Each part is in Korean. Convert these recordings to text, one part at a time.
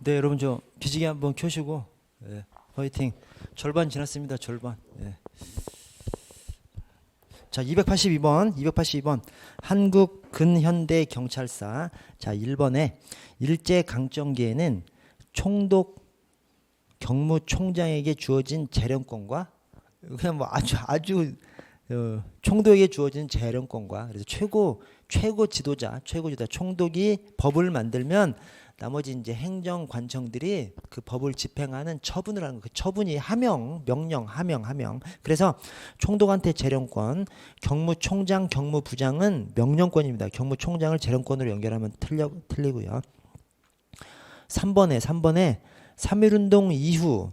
네, 여러분 저 기지개 한번 켜시고 예, 화이팅. 절반 지났습니다. 절반. 예. 자, 282번 한국 근현대 경찰사. 자, 1번에 일제 강점기에는 총독 경무총장에게 주어진 재량권과 그냥 뭐 아주 총독에게 주어진 재량권과 그래서 최고 지도자 총독이 법을 만들면 나머지 이제 행정관청들이 그 법을 집행하는 처분을 하는 거. 그 처분이 명령. 그래서 총독한테 재량권, 경무총장, 경무부장은 명령권입니다. 경무총장을 재량권으로 연결하면 틀리고요. 3번에 3.1운동 이후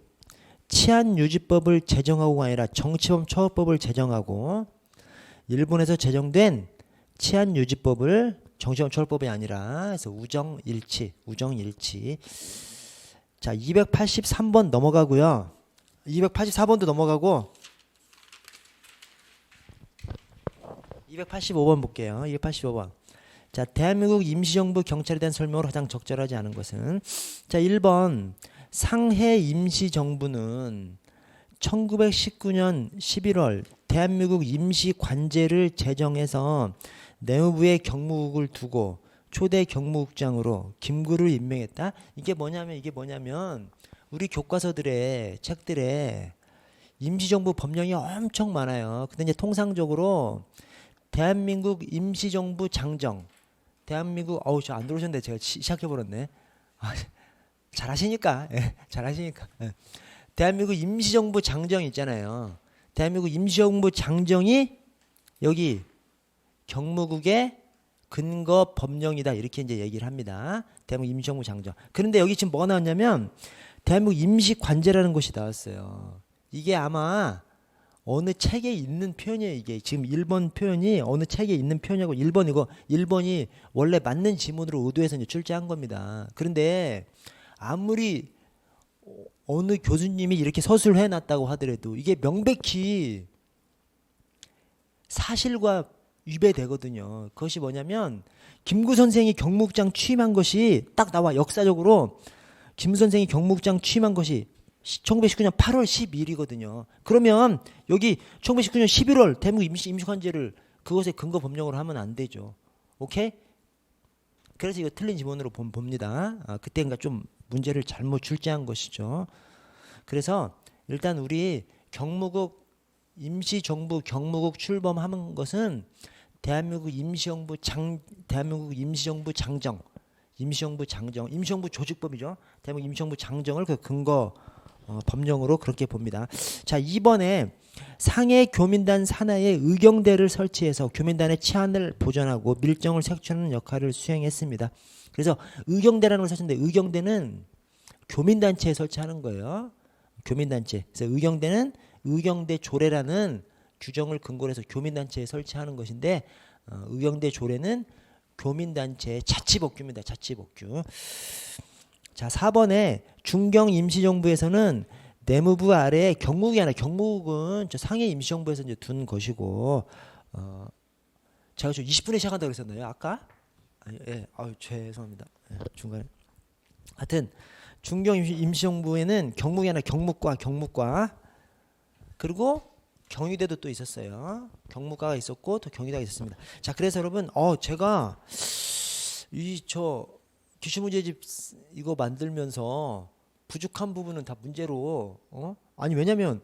치안유지법을 제정하고가 아니라 정치범 처벌법을 제정하고 일본에서 제정된 치안유지법을 정치범 처벌법이 아니라 그래서 우정일치. 자, 283번 넘어가고요. 284번도 넘어가고 285번 볼게요. 285번. 자, 대한민국 임시정부 경찰에 대한 설명으로 가장 적절하지 않은 것은 자, 1번 상해 임시정부는 1919년 11월 대한민국 임시관제를 제정해서 내무부에 경무국을 두고 초대 경무국장으로 김구를 임명했다. 이게 뭐냐면 우리 교과서들의 책들에 임시정부 법령이 엄청 많아요. 근데 이제 통상적으로 대한민국 임시정부 장정, 대한민국 저 안 들어오셨는데 제가 시작해버렸네. 잘하시니까. 예. 대한민국 임시정부 장정 있잖아요. 대한민국 임시정부 장정이 여기 경무국의 근거 법령이다 이렇게 이제 얘기를 합니다. 대한민국 임시정부 장정. 그런데 여기 지금 뭐가 나왔냐면 대한민국 임시관제라는 것이 나왔어요. 이게 아마 어느 책에 있는 표현이에요. 이게 지금 1번 표현이 어느 책에 있는 표현이고 1번이 원래 맞는 지문으로 의도해서 이제 출제한 겁니다. 그런데 아무리 어느 교수님이 이렇게 서술해 놨다고 하더라도 이게 명백히 사실과 위배되거든요. 그것이 뭐냐면 김구 선생이 경무국장 취임한 것이 딱 나와. 역사적으로 김 선생이 경무국장 취임한 것이 1919년 8월 12일이거든요. 그러면 여기 1919년 11월 대한민국 임시관제를 그것의 근거 법령으로 하면 안 되죠. 오케이? 그래서 이거 틀린 지문으로 봅니다. 그때 그러니까 좀 문제를 잘못 출제한 것이죠. 그래서 일단 우리 경무국 임시정부 경무국 출범하는 것은 대한민국 임시정부 장정, 임시정부 조직법이죠. 대한민국 임시정부 장정을 그 근거 법령으로 그렇게 봅니다. 자, 2번에 상해 교민단 산하에 의경대를 설치해서 교민단의 치안을 보존하고 밀정을 색출하는 역할을 수행했습니다. 그래서 의경대라는 걸 설치했는데 의경대는 교민단체에 설치하는 거예요. 교민단체. 그래서 의경대는 의경대 조례라는 규정을 근거로 해서 교민단체에 설치하는 것인데 의경대 조례는 교민단체의 자치법규입니다. 자치법규. 자, 4번에 중경 임시정부에서는 내무부 아래에 경무국이 아니라 경무국은 저 상해 임시정부에서 이제 둔 것이고 제가 좀 20분에 시작한다고 그랬었나요? 아까? 죄송합니다. 중간에. 하여튼 중경 임시정부에는 경무국이 아니라 경무과 그리고 경위대도 또 있었어요. 경무과가 있었고 또 경위대가 있었습니다. 자, 그래서 여러분 제가 기출문제집 이거 만들면서 부족한 부분은 다 문제로 왜냐면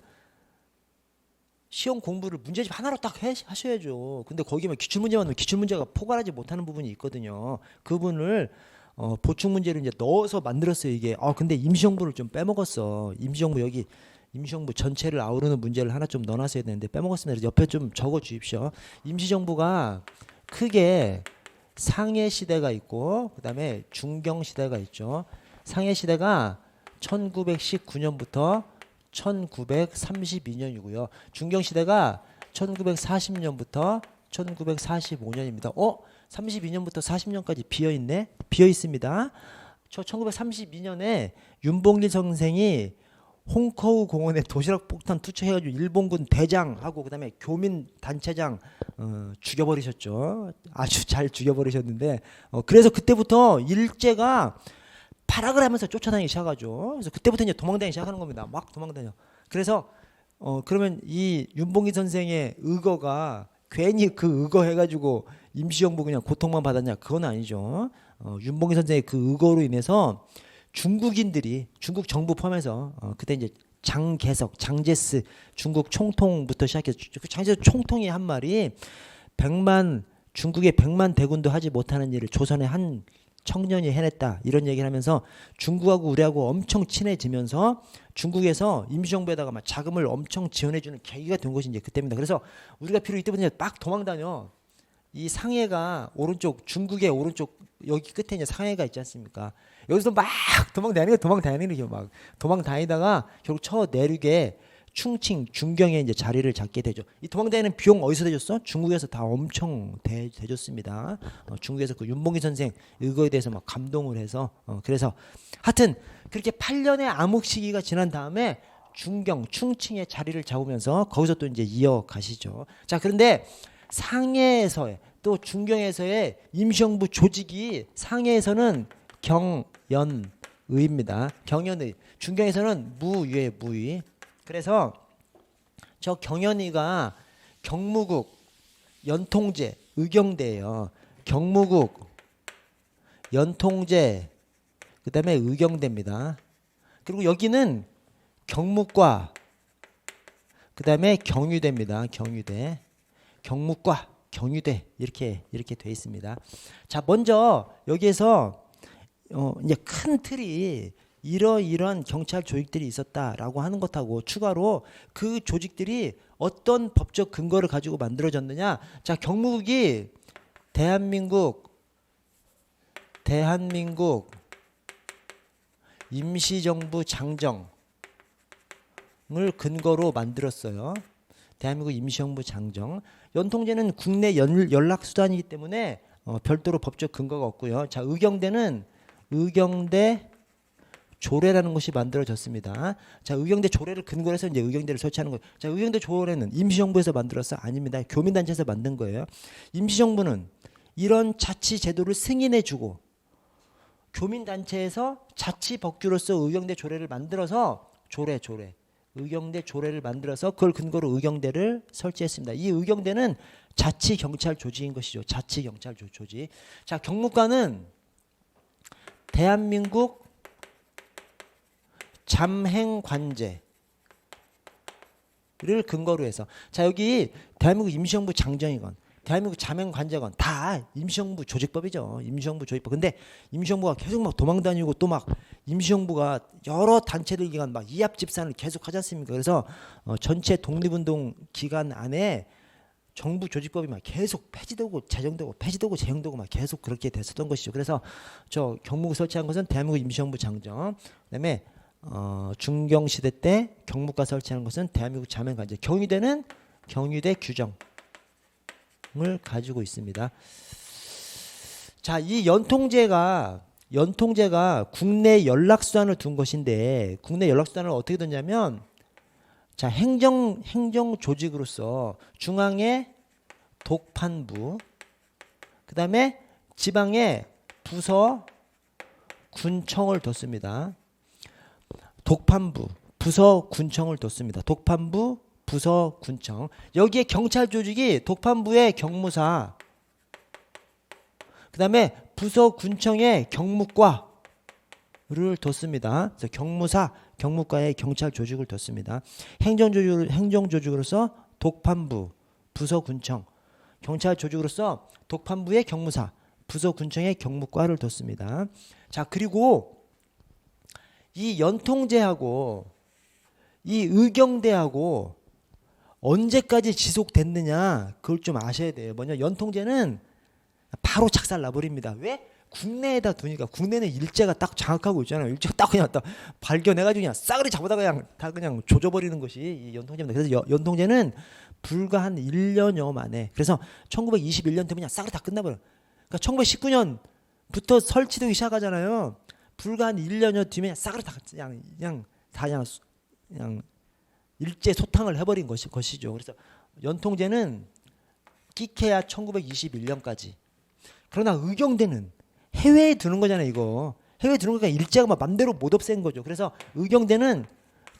시험 공부를 문제집 하나로 딱 하셔야죠. 근데 거기만 기출문제만 넣으면 기출문제가 포괄하지 못하는 부분이 있거든요. 그 부분을 보충문제로 이제 넣어서 만들었어요. 이게 근데 임시정부를 좀 빼먹었어. 임시정부 전체를 아우르는 문제를 하나 좀 넣어놨어야 되는데 빼먹었습니다. 그래서 옆에 좀 적어 주십시오. 임시정부가 크게 상해 시대가 있고 그다음에 중경 시대가 있죠. 상해 시대가 1919년부터 1932년이고요. 중경 시대가 1940년부터 1945년입니다. 32년부터 40년까지 비어 있습니다. 저 1932년에 윤봉길 선생이 홍커우 공원에 도시락 폭탄 투척해가지고 일본군 대장하고 그다음에 교민 단체장 죽여버리셨죠. 아주 잘 죽여버리셨는데 그래서 그때부터 일제가 발악을 하면서 쫓아다니기 시작하죠. 그래서 그때부터 이제 도망다니기 시작하는 겁니다. 막 도망다녀. 그래서 그러면 이 윤봉기 선생의 의거가 괜히 그 의거 해가지고 임시정부 그냥 고통만 받았냐? 그건 아니죠. 윤봉기 선생의 그 의거로 인해서 중국인들이 중국 정부 포함해서 그때 이제 장개석, 장제스 중국 총통부터 시작해서 장제스 총통이 한 말이 중국의 100만 대군도 하지 못하는 일을 조선의 한 청년이 해냈다 이런 얘기를 하면서 중국하고 우리하고 엄청 친해지면서 중국에서 임시정부에다가 막 자금을 엄청 지원해주는 계기가 된 것이 이제 그때입니다. 그래서 우리가 비록 이때부터 막 도망다녀. 이 상해가 오른쪽 중국의 오른쪽 여기 끝에 이제 상해가 있지 않습니까? 여기서 막 도망다니는 게 막 도망다니다가 결국 저 내륙에 충칭 중경에 이제 자리를 잡게 되죠. 이 도망다니는 비용 어디서 대줬어? 중국에서 다 엄청 대줬습니다. 중국에서 그 윤봉기 선생 이거에 대해서 막 감동을 해서 그래서 하여튼 그렇게 8년의 암흑 시기가 지난 다음에 중경 충칭의 자리를 잡으면서 거기서 또 이제 이어가시죠. 자, 그런데 상해에서의 또 중경에서의 임시정부 조직이 상해에서는 경연의입니다. 경연의. 중경에서는 무의. 그래서 저 경연의가 경무국, 연통제, 의경대예요. 경무국, 연통제, 그다음에 의경대입니다. 그리고 여기는 경무과, 그다음에 경유대입니다. 경유대, 경무과, 경유대 이렇게 돼 있습니다. 자, 먼저 여기에서 이제 큰 틀이 이러이러한 경찰 조직들이 있었다라고 하는 것하고 추가로 그 조직들이 어떤 법적 근거를 가지고 만들어졌느냐. 자, 경무국이 대한민국 임시정부 장정을 근거로 만들었어요. 대한민국 임시정부 장정. 연통제는 국내 연락수단이기 때문에 별도로 법적 근거가 없고요. 자, 의경대는 의경대 조례라는 것이 만들어졌습니다. 자, 의경대 조례를 근거로 해서 이제 의경대를 설치하는 거예요. 자, 의경대 조례는 임시정부에서 만들었어? 아닙니다. 교민단체에서 만든 거예요. 임시정부는 이런 자치 제도를 승인해주고 교민단체에서 자치 법규로서 의경대 조례를 만들어서 의경대 조례를 만들어서 그걸 근거로 의경대를 설치했습니다. 이 의경대는 자치 경찰 조직인 것이죠. 자치 경찰 조직. 자, 경무과는 대한민국 잠행관제를 근거로 해서 자, 여기 대한민국 임시정부 장정이건 대한민국 잠행관제건 다 임시정부 조직법이죠. 임시정부 조직법. 근데 임시정부가 계속 막 도망다니고 또 막 임시정부가 여러 단체들 기간 막 이합 집산을 계속 하지 않습니까? 그래서 전체 독립운동 기간 안에 정부 조직법이 막 계속 폐지되고 재정되고 막 계속 그렇게 됐었던 것이죠. 그래서 저 경무국 설치한 것은 대한민국 임시정부 장정. 그다음에 중경 시대 때 경무과 설치한 것은 대한민국 잠행관제. 경유대는 경유대 규정을 가지고 있습니다. 자, 이 연통제가 국내 연락수단을 둔 것인데 국내 연락수단을 어떻게 뒀냐면 자, 행정 조직으로서 중앙에 독판부, 그다음에 지방에 부서 군청을 뒀습니다. 독판부, 부서 군청을 뒀습니다. 독판부, 부서 군청. 여기에 경찰 조직이 독판부의 경무사, 그다음에 부서 군청의 경무과를 뒀습니다. 그래서 경무사, 경무과의 경찰 조직을 뒀습니다. 행정 조직으로서 독판부, 부서 군청, 경찰 조직으로서 독판부의 경무사, 부서 군청의 경무과를 뒀습니다. 자, 그리고 이 연통제하고 이 의경대하고 언제까지 지속됐느냐 그걸 좀 아셔야 돼요. 뭐냐, 연통제는 바로 착살 나버립니다. 왜? 국내에다 두니까. 국내는 일제가 딱 장악하고 있잖아요. 일제가 딱 그냥 딱 발견해가지고 그냥 싸그리 잡아다가 그냥 다 그냥 조져버리는 것이 이 연통제입니다. 그래서 연통제는 불과 한 1년여 만에, 그래서 1921년 되면 그냥 싸그리 다 끝나버려요. 그러니까 1919년부터 설치되기 시작하잖아요. 불과 한 1년여 뒤면 싸그리 다 그냥 일제 소탕을 해버린 것이죠. 그래서 연통제는 끼케야 1921년까지. 그러나 의경대는 해외에 두는 거잖아요. 이거 해외 들어오니까 일제가 막 맘대로 못 없앤 거죠. 그래서 의경대는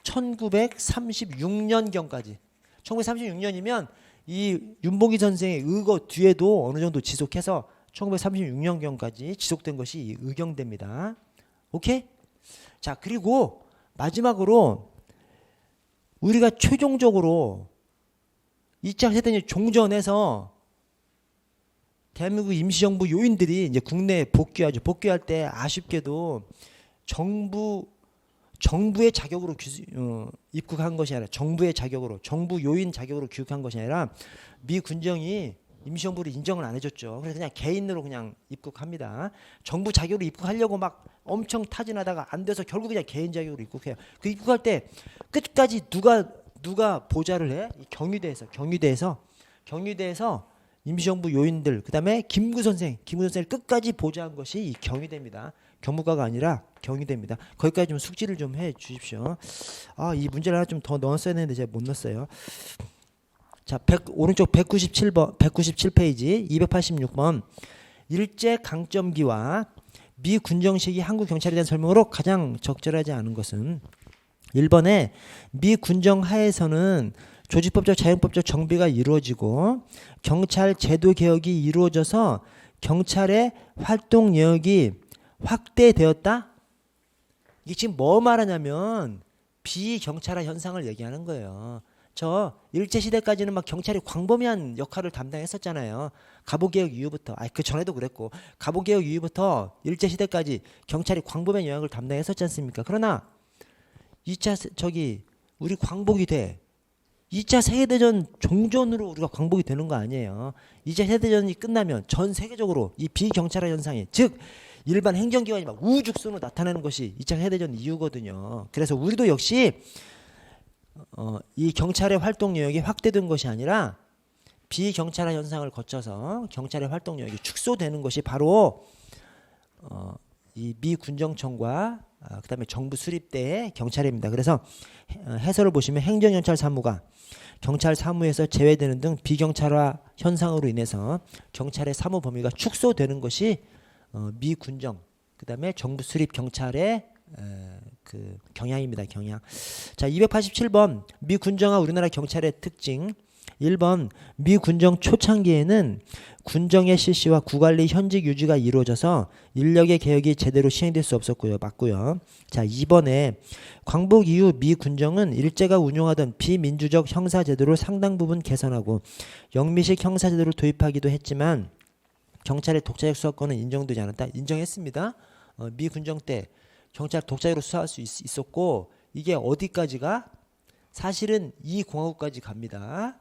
1936년경까지 1936년이면 이 윤봉기 선생의 의거 뒤에도 어느 정도 지속해서 1936년경까지 지속된 것이 이 의경대입니다. 오케이? 자, 그리고 마지막으로 우리가 최종적으로 2차 세대전 종전에서 대한민국 임시정부 요인들이 이제 국내에 복귀하죠. 복귀할 때 아쉽게도 정부의 자격으로 입국한 것이 아니라 정부의 자격으로 정부 요인 자격으로 귀국한 것이 아니라 미 군정이 임시정부를 인정을 안 해줬죠. 그래서 그냥 개인으로 그냥 입국합니다. 정부 자격으로 입국하려고 막 엄청 타진하다가 안 돼서 결국 그냥 개인 자격으로 입국해요. 그 입국할 때 끝까지 누가 보좌를 해? 이 경유대에서 임시정부 요인들, 그다음에 김구 선생을 끝까지 보좌한 것이 이 경유대입니다. 경무과가 아니라 경유대입니다. 거기까지 좀 숙지를 좀 해 주십시오. 이 문제를 하나 좀 더 넣었어야 되는데 제가 못 넣었어요. 자, 오른쪽 197페이지 286번 일제 강점기와 미 군정 시기 한국 경찰에 대한 설명으로 가장 적절하지 않은 것은 1번에 미 군정 하에서는 조직법적 자연법적 정비가 이루어지고 경찰 제도 개혁이 이루어져서 경찰의 활동 영역이 확대되었다. 이게 지금 뭐 말하냐면 비경찰화 현상을 얘기하는 거예요. 저 일제시대까지는 막 경찰이 광범위한 역할을 담당했었잖아요. 갑오개혁 이후부터, 그 전에도 그랬고, 갑오개혁 이후부터 일제시대까지 경찰이 광범위한 영역을 담당했었지 않습니까? 그러나 2차 우리 광복이 돼. 2차 세계대전 종전으로 우리가 광복이 되는 거 아니에요. 2차 세계대전이 끝나면 전 세계적으로 이 비경찰화 현상이, 즉 일반 행정기관이 막 우후죽순으로 나타나는 것이 2차 세계대전 이유거든요. 그래서 우리도 역시 이 경찰의 활동 영역이 확대된 것이 아니라 비경찰화 현상을 거쳐서 경찰의 활동 영역이 축소되는 것이 바로 이 미 군정청과 그다음에 정부 수립 때의 경찰입니다. 그래서 해설을 보시면 행정경찰 사무가 경찰 사무에서 제외되는 등 비경찰화 현상으로 인해서 경찰의 사무 범위가 축소되는 것이 미 군정 그다음에 정부 수립 경찰의 그 경향입니다. 경향. 자, 287번 미 군정과 우리나라 경찰의 특징. 1번 미 군정 초창기에는 군정의 실시와 구관리 현직 유지가 이루어져서 인력의 개혁이 제대로 시행될 수 없었고요. 맞고요. 자, 2번에 광복 이후 미 군정은 일제가 운용하던 비민주적 형사제도를 상당 부분 개선하고 영미식 형사제도를 도입하기도 했지만 경찰의 독자적 수사권은 인정되지 않았다. 인정했습니다. 미 군정 때 경찰 독자적으로 수사할 수 있었고 이게 어디까지가 사실은 이 공화국까지 갑니다.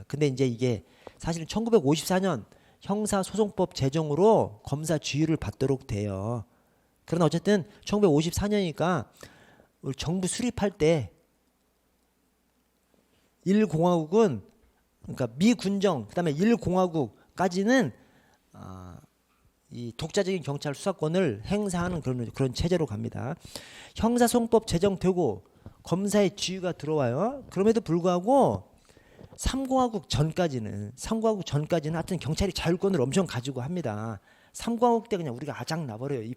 근데 이제 이게 사실은 1954년 형사소송법 제정으로 검사 지휘를 받도록 돼요. 그러나 어쨌든 1954년이니까 정부 수립할 때 1공화국은 그러니까 미군정 그다음에 1공화국까지는 이 독자적인 경찰 수사권을 행사하는 그런 체제로 갑니다. 형사소송법 제정되고 검사의 지휘가 들어와요. 그럼에도 불구하고 3공화국 전까지는 하여튼 경찰이 자율권을 엄청 가지고 합니다. 3공화국 때 그냥 우리가 아작 나버려요. 이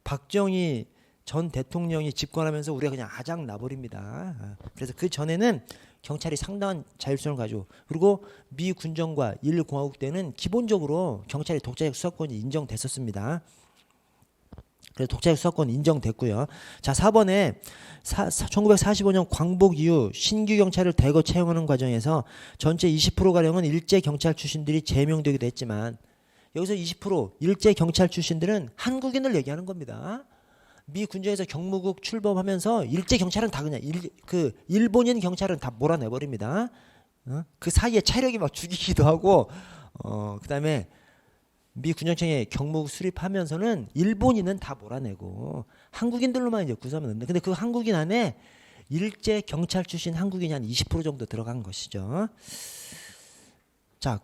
박정희 전 대통령이 집권하면서 우리가 그냥 아작 나버립니다. 그래서 그 전에는 경찰이 상당한 자율성을 가지고 그리고 미 군정과 1공화국 때는 기본적으로 경찰의 독자적 수사권이 인정됐었습니다. 그래서 독자적 수사권 인정됐고요. 자, 4번에 1945년 광복 이후 신규 경찰을 대거 채용하는 과정에서 전체 20%가량은 일제 경찰 출신들이 제명되기도 했지만 여기서 20% 일제 경찰 출신들은 한국인을 얘기하는 겁니다. 미 군정에서 경무국 출범하면서 일제 경찰은 다 그냥 일본인 경찰은 다 몰아내버립니다. 그 사이에 차력이 막 죽이기도 하고 그다음에 미 군정청에 경무국 수립하면서는 일본인은 다 몰아내고 한국인들로만 이제 구성하면 되는데 근데 그 한국인 안에 일제 경찰 출신 한국인이 한 20% 정도 들어간 것이죠. 자,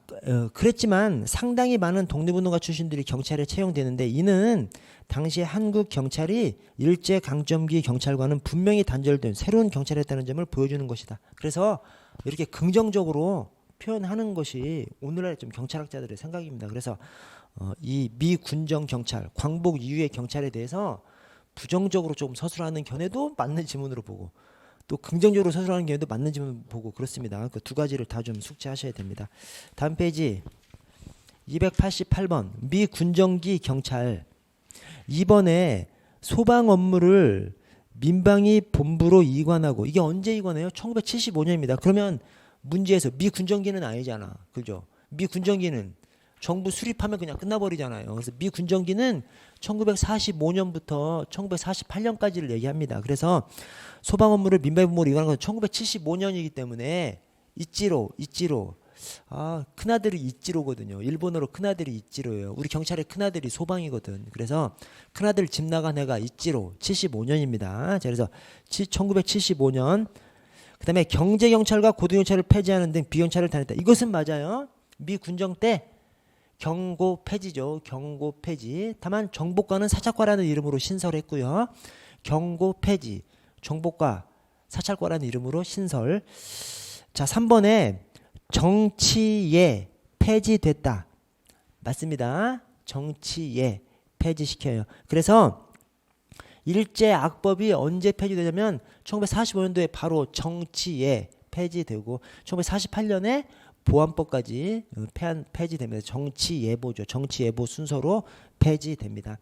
그랬지만 상당히 많은 독립운동가 출신들이 경찰에 채용되는데 이는 당시 한국 경찰이 일제 강점기 경찰과는 분명히 단절된 새로운 경찰이었다는 점을 보여주는 것이다. 그래서 이렇게 긍정적으로 표현하는 것이 오늘날 좀 경찰학자들의 생각입니다. 그래서 이 미 군정 경찰, 광복 이후의 경찰에 대해서 부정적으로 좀 서술하는 견해도 맞는 지문으로 보고 또 긍정적으로 서술하는 견해도 맞는 지문 보고 그렇습니다. 그 두 가지를 다 좀 숙지하셔야 됩니다. 다음 페이지 288번 미 군정기 경찰 이번에 소방 업무를 민방위 본부로 이관하고 이게 언제 이관해요? 1975년입니다. 그러면 문제에서 미 군정기는 아니잖아. 그죠? 미 군정기는 정부 수립하면 그냥 끝나버리잖아요. 그래서 미 군정기는 1945년부터 1948년까지를 얘기합니다. 그래서 소방 업무를 민방위 본부로 이관한 건 1975년이기 때문에 이찌로 큰아들이 이찌로거든요. 일본어로 큰아들이 이찌로예요. 우리 경찰의 큰아들이 소방이거든. 그래서 큰아들 집 나간 해가 이찌로 75년입니다. 자, 그래서 1975년 그 다음에 경제경찰과 고등경찰을 폐지하는 등 비경찰을 다녔다. 이것은 맞아요. 미 군정 때 경고 폐지죠. 경고 폐지. 다만 정보과는 사찰과라는 이름으로 신설했고요. 경고 폐지. 정보과 사찰과라는 이름으로 신설. 자, 3번에 정치예 폐지됐다. 맞습니다. 정치예 폐지시켜요. 그래서 일제악법이 언제 폐지되냐면 1945년도에 바로 정치예 폐지되고 1948년에 보안법까지 폐지됩니다. 정치예보죠. 정치예보 순서로 폐지됩니다.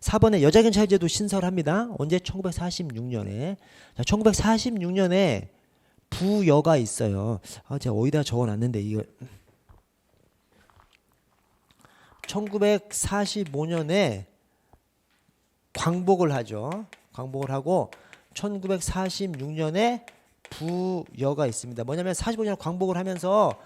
4번에 여자경찰제도 신설합니다. 언제? 1946년에. 자, 1946년에 부여가 있어요. 제가 어디다 적어놨는데 이거 1945년에 광복을 하죠. 광복을 하고 1946년에 부여가 있습니다. 뭐냐면 45년 광복을 하면서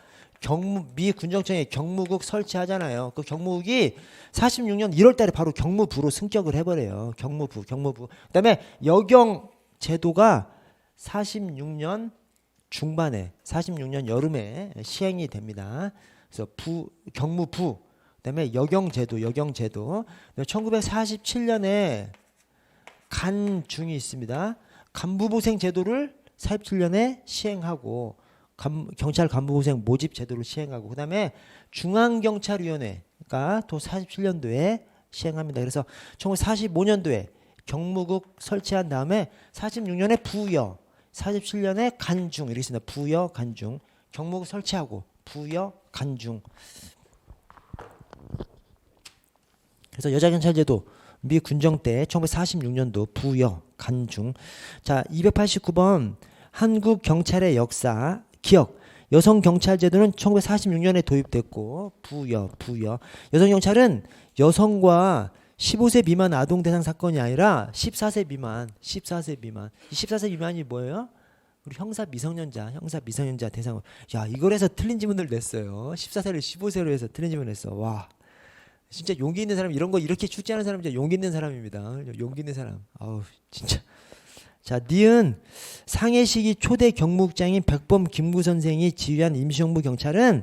미 군정청에 경무국 설치하잖아요. 그 경무국이 46년 1월 달에 바로 경무부로 승격을 해버려요. 경무부. 그다음에 여경 제도가 46년 중반에 46년 여름에 시행이 됩니다. 그래서 경무부 그다음에 여경제도 1947년에 간중이 있습니다. 간부보생 제도를 47년에 시행하고 경찰 간부보생 모집 제도를 시행하고 그다음에 중앙경찰위원회가 또 47년도에 시행합니다. 그래서 1945년도에 경무국 설치한 다음에 46년에 부여 47년에 간중 이렇게 있습니다. 부여 간중 경무국 설치하고 부여 간중. 그래서 여자경찰제도 미 군정 때 1946년도 부여 간중. 자, 289번 한국 경찰의 역사 기억. 여성 경찰제도는 1946년에 도입됐고 부여. 여성 경찰은 여성과 15세 미만 아동 대상 사건이 아니라 14세 미만. 이 14세 미만이 뭐예요? 우리 형사 미성년자 대상으로. 야, 이걸 해서 틀린 지문을 냈어요. 14세를 15세로 해서 틀린 지문을 냈어. 와. 진짜 용기 있는 사람, 이런 거 이렇게 출제하는 사람 진짜 용기 있는 사람입니다. 용기 있는 사람. 아우, 진짜. 자, 니은 상해 시기 초대 경무국장인 백범 김구 선생이 지휘한 임시정부 경찰은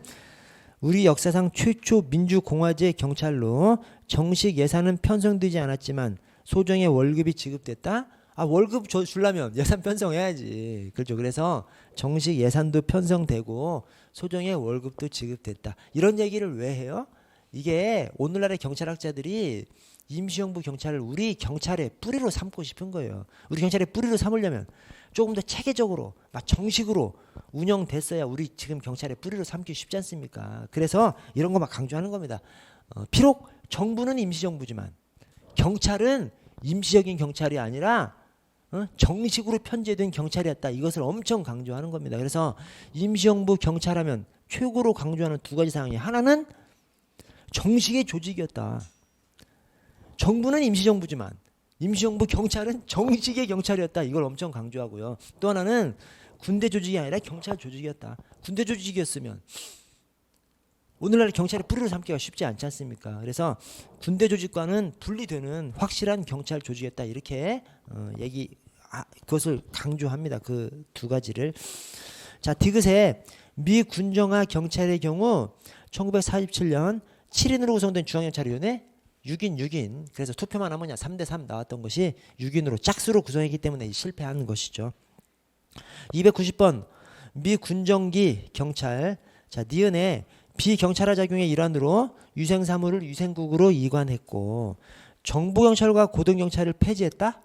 우리 역사상 최초 민주공화제 경찰로 정식 예산은 편성되지 않았지만 소정의 월급이 지급됐다. 월급 주려면 예산 편성해야지. 그렇죠. 그래서 정식 예산도 편성되고 소정의 월급도 지급됐다. 이런 얘기를 왜 해요? 이게 오늘날의 경찰학자들이 임시정부 경찰을 우리 경찰의 뿌리로 삼고 싶은 거예요. 우리 경찰의 뿌리로 삼으려면 조금 더 체계적으로 막 정식으로 운영됐어야 우리 지금 경찰의 뿌리로 삼기 쉽지 않습니까? 그래서 이런 거 막 강조하는 겁니다. 비록 정부는 임시정부지만 경찰은 임시적인 경찰이 아니라 정식으로 편제된 경찰이었다. 이것을 엄청 강조하는 겁니다. 그래서 임시정부 경찰하면 최고로 강조하는 두 가지 사항이 하나는 정식의 조직이었다. 정부는 임시정부지만 임시정부 경찰은 정식의 경찰이었다. 이걸 엄청 강조하고요. 또 하나는 군대 조직이 아니라 경찰 조직이었다. 군대 조직이었으면 오늘날 경찰의 뿌리를 삼기가 쉽지 않지 않습니까? 그래서 군대 조직과는 분리되는 확실한 경찰 조직이었다. 이렇게 그것을 강조합니다. 그 두 가지를. 자, 디귿에 미 군정화 경찰의 경우 1947년 7인으로 구성된 중앙경찰위원회 6인. 그래서 투표만 하면 3대3 나왔던 것이 6인으로 짝수로 구성했기 때문에 실패한 것이죠. 290번 미 군정기 경찰. 자, 니은에 비경찰화 작용의 일환으로 유생사물을 유생국으로 이관했고 정부경찰과 고등경찰을 폐지했다?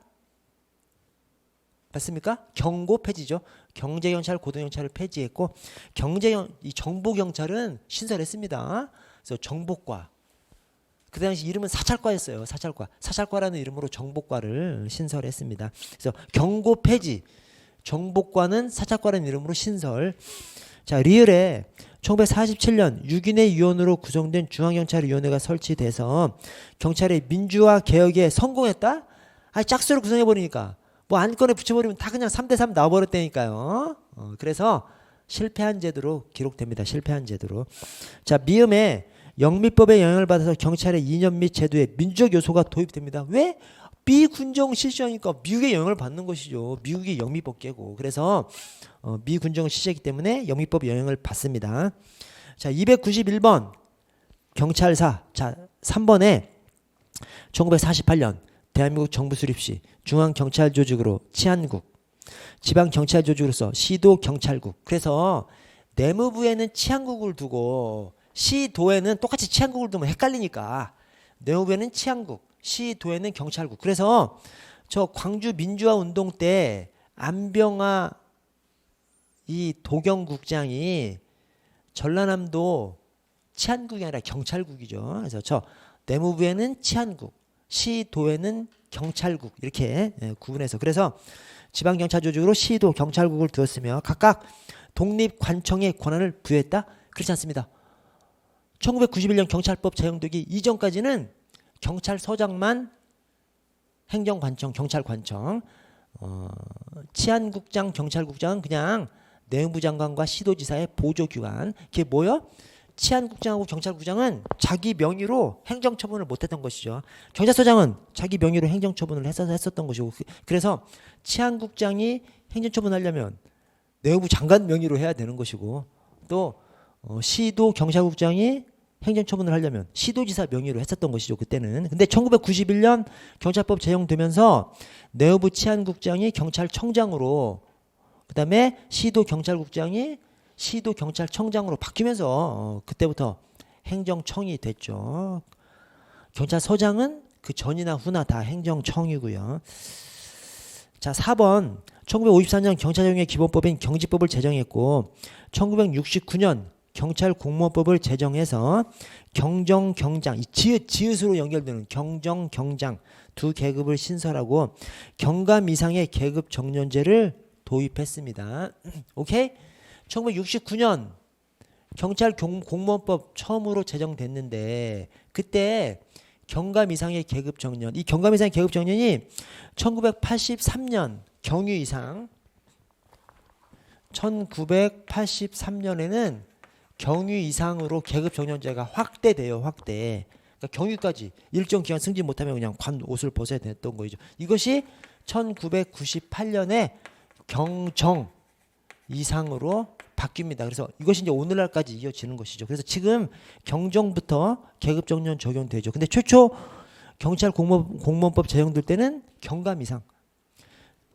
맞습니까? 경고 폐지죠. 경제경찰, 고등경찰을 폐지했고 이 정보경찰은 신설했습니다. 그래서 정보과 그 당시 이름은 사찰과였어요. 사찰과라는 이름으로 정보과를 신설했습니다. 그래서 경고 폐지, 정보과는 사찰과라는 이름으로 신설. 자, 리을에 1947년 6인의 위원으로 구성된 중앙경찰위원회가 설치돼서 경찰의 민주화 개혁에 성공했다? 아니 짝수로 구성해버리니까 뭐 안건에 붙여버리면 다 그냥 3대3 나와버렸다니까요. 그래서 실패한 제도로 기록됩니다. 실패한 제도로. 자, 미음에 영미법의 영향을 받아서 경찰의 이념 및 제도에 민주적 요소가 도입됩니다. 왜? 미군정 실시하니까 미국의 영향을 받는 것이죠. 미국이 영미법계고. 그래서 미군정을 실시하기 때문에 영미법 영향을 받습니다. 자, 291번 경찰사. 자, 3번에 1948년 대한민국 정부 수립 시 중앙경찰조직으로 치안국, 지방경찰조직으로서 시도경찰국. 그래서 내무부에는 치안국을 두고 시도에는 똑같이 치안국을 두면 헷갈리니까 내무부에는 치안국, 시도에는 경찰국. 그래서 저 광주 민주화 운동 때 안병화 이 도경국장이 전라남도 치안국이 아니라 경찰국이죠. 그래서 저 내무부에는 치안국, 시도에는 경찰국 이렇게 구분해서 그래서 지방경찰조직으로 시도, 경찰국을 두었으며 각각 독립관청의 권한을 부여했다? 그렇지 않습니다. 1991년 경찰법 제정되기 이전까지는 경찰서장만 행정관청, 경찰관청, 치안국장, 경찰국장은 그냥 내무부 장관과 시도지사의 보조기관. 그게 뭐요? 치안국장하고 경찰국장은 자기 명의로 행정처분을 못했던 것이죠. 경찰서장은 자기 명의로 행정처분을 했었던 것이고 그래서 치안국장이 행정처분하려면 내무부 장관 명의로 해야 되는 것이고 또 시도 경찰국장이 행정처분을 하려면 시도지사 명의로 했었던 것이죠. 그때는. 근데 1991년 경찰법 제정되면서 내무부 치안국장이 경찰청장으로 그 다음에 시도 경찰국장이 시도 경찰청장으로 바뀌면서 그때부터 행정청이 됐죠. 경찰서장은 그 전이나 후나 다 행정청이고요. 자, 4번 1954년 경찰정의 기본법인 경지법을 제정했고 1969년 경찰공무원법을 제정해서 경정, 경장, 지읒으로 연결되는 경정, 경장 두 계급을 신설하고 경감 이상의 계급 정년제를 도입했습니다. 오케이? 1969년 경찰 공무원법 처음으로 제정됐는데 그때 경감 이상의 계급 정년, 이 경감 이상의 계급 정년이 1983년 경유 이상 1983년에는 경유 이상으로 계급 정년제가 확대돼요. 확대. 그러니까 경유까지 일정 기간 승진 못하면 그냥 관 옷을 벗어야 됐던 거죠. 이것이 1998년에 경정 이상으로 바뀝니다. 그래서 이것이 이제 오늘날까지 이어지는 것이죠. 그래서 지금 경정부터 계급 정년 적용되죠. 근데 최초 경찰 공무원법 제정될 때는 경감 이상.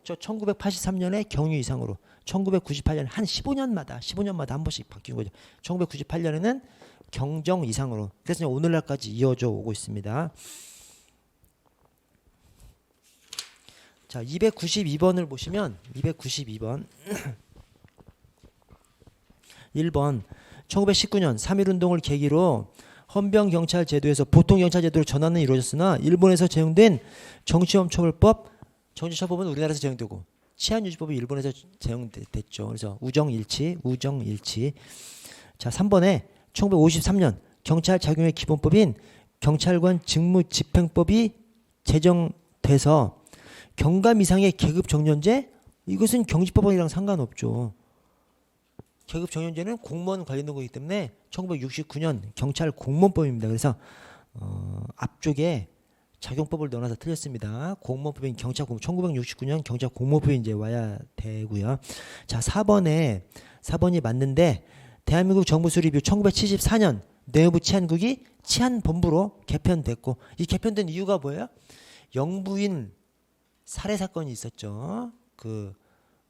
저 1983년에 경유 이상으로 1998년 한 15년마다 한 번씩 바뀐 거죠. 1998년에는 경정 이상으로. 그래서 오늘날까지 이어져 오고 있습니다. 자, 292번을 보시면 292번 1번 1919년 3.1운동을 계기로 헌병경찰 제도에서 보통경찰 제도로 전환은 이루어졌으나 일본에서 제정된 정치범처벌법, 정치처벌법은 우리나라에서 제정되고 치안유지법이 일본에서 제정됐죠. 그래서 우정일치. 자, 3번에 1953년 경찰 작용의 기본법인 경찰관 직무집행법이 제정돼서 경감 이상의 계급 정년제, 이것은 경지법원이랑 상관없죠. 계급 정년제는 공무원 관련된 거기 때문에 1969년 경찰 공무원법입니다. 그래서 앞쪽에 작용법을 넣어놔서 틀렸습니다. 공무원법인 경찰공무 1969년 경찰 공무원법이 이제 와야 되고요. 자, 4번이 맞는데 대한민국 정부 수립 이후 1974년 내무부 치안국이 치안본부로 개편됐고 이 개편된 이유가 뭐예요? 영부인 살해 사건이 있었죠. 그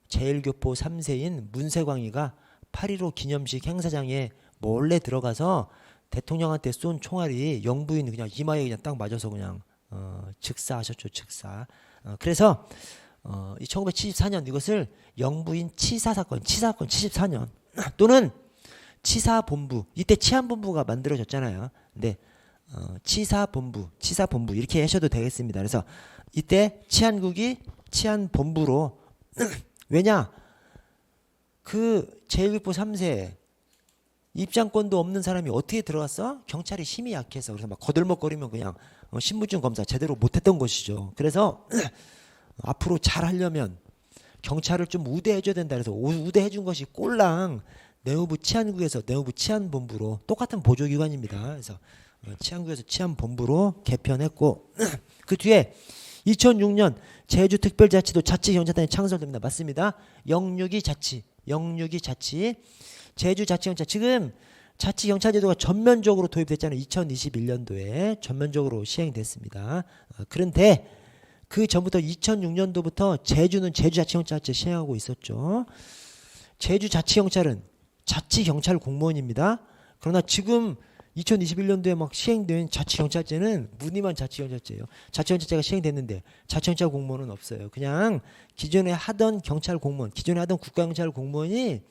제1교포 3세인 문세광이가 8.15 기념식 행사장에 몰래 들어가서 대통령한테 쏜 총알이 영부인 그냥 이마에 그냥 딱 맞아서 그냥 즉사하셨죠. 즉사. 그래서 이 1974년 이것을 영부인 치사 사건 74년 또는 치사본부, 이때 치안본부가 만들어졌잖아요. 근데 치사본부 이렇게 하셔도 되겠습니다. 그래서 이때 치안국이 치안본부로 왜냐? 그 제1부 3세 입장권도 없는 사람이 어떻게 들어갔어? 경찰이 힘이 약해서. 그래서 막 거들먹거리면 그냥 신분증 검사 제대로 못했던 것이죠. 그래서 앞으로 잘 하려면 경찰을 좀 우대해줘야 된다. 그래서 우대해준 것이 꼴랑 내무부 치안국에서 내무부 치안본부로 똑같은 보조기관입니다. 그래서 치안국에서 치안본부로 개편했고 그 뒤에 2006년 제주특별자치도 자치경찰단이 창설됩니다. 맞습니다. 영육이 자치 제주자치경찰 지금 자치경찰제도가 전면적으로 도입됐잖아요. 2021년도에 전면적으로 시행됐습니다. 그런데 그 전부터 2006년도부터 제주는 제주자치경찰제 시행하고 있었죠. 제주자치경찰은 자치경찰 공무원입니다. 그러나 지금 2021년도에 막 시행된 자치경찰제는 무늬만 자치경찰제예요. 자치경찰제가 시행됐는데 자치경찰 공무원은 없어요. 그냥 기존에 하던 경찰 공무원, 기존에 하던 국가경찰 공무원이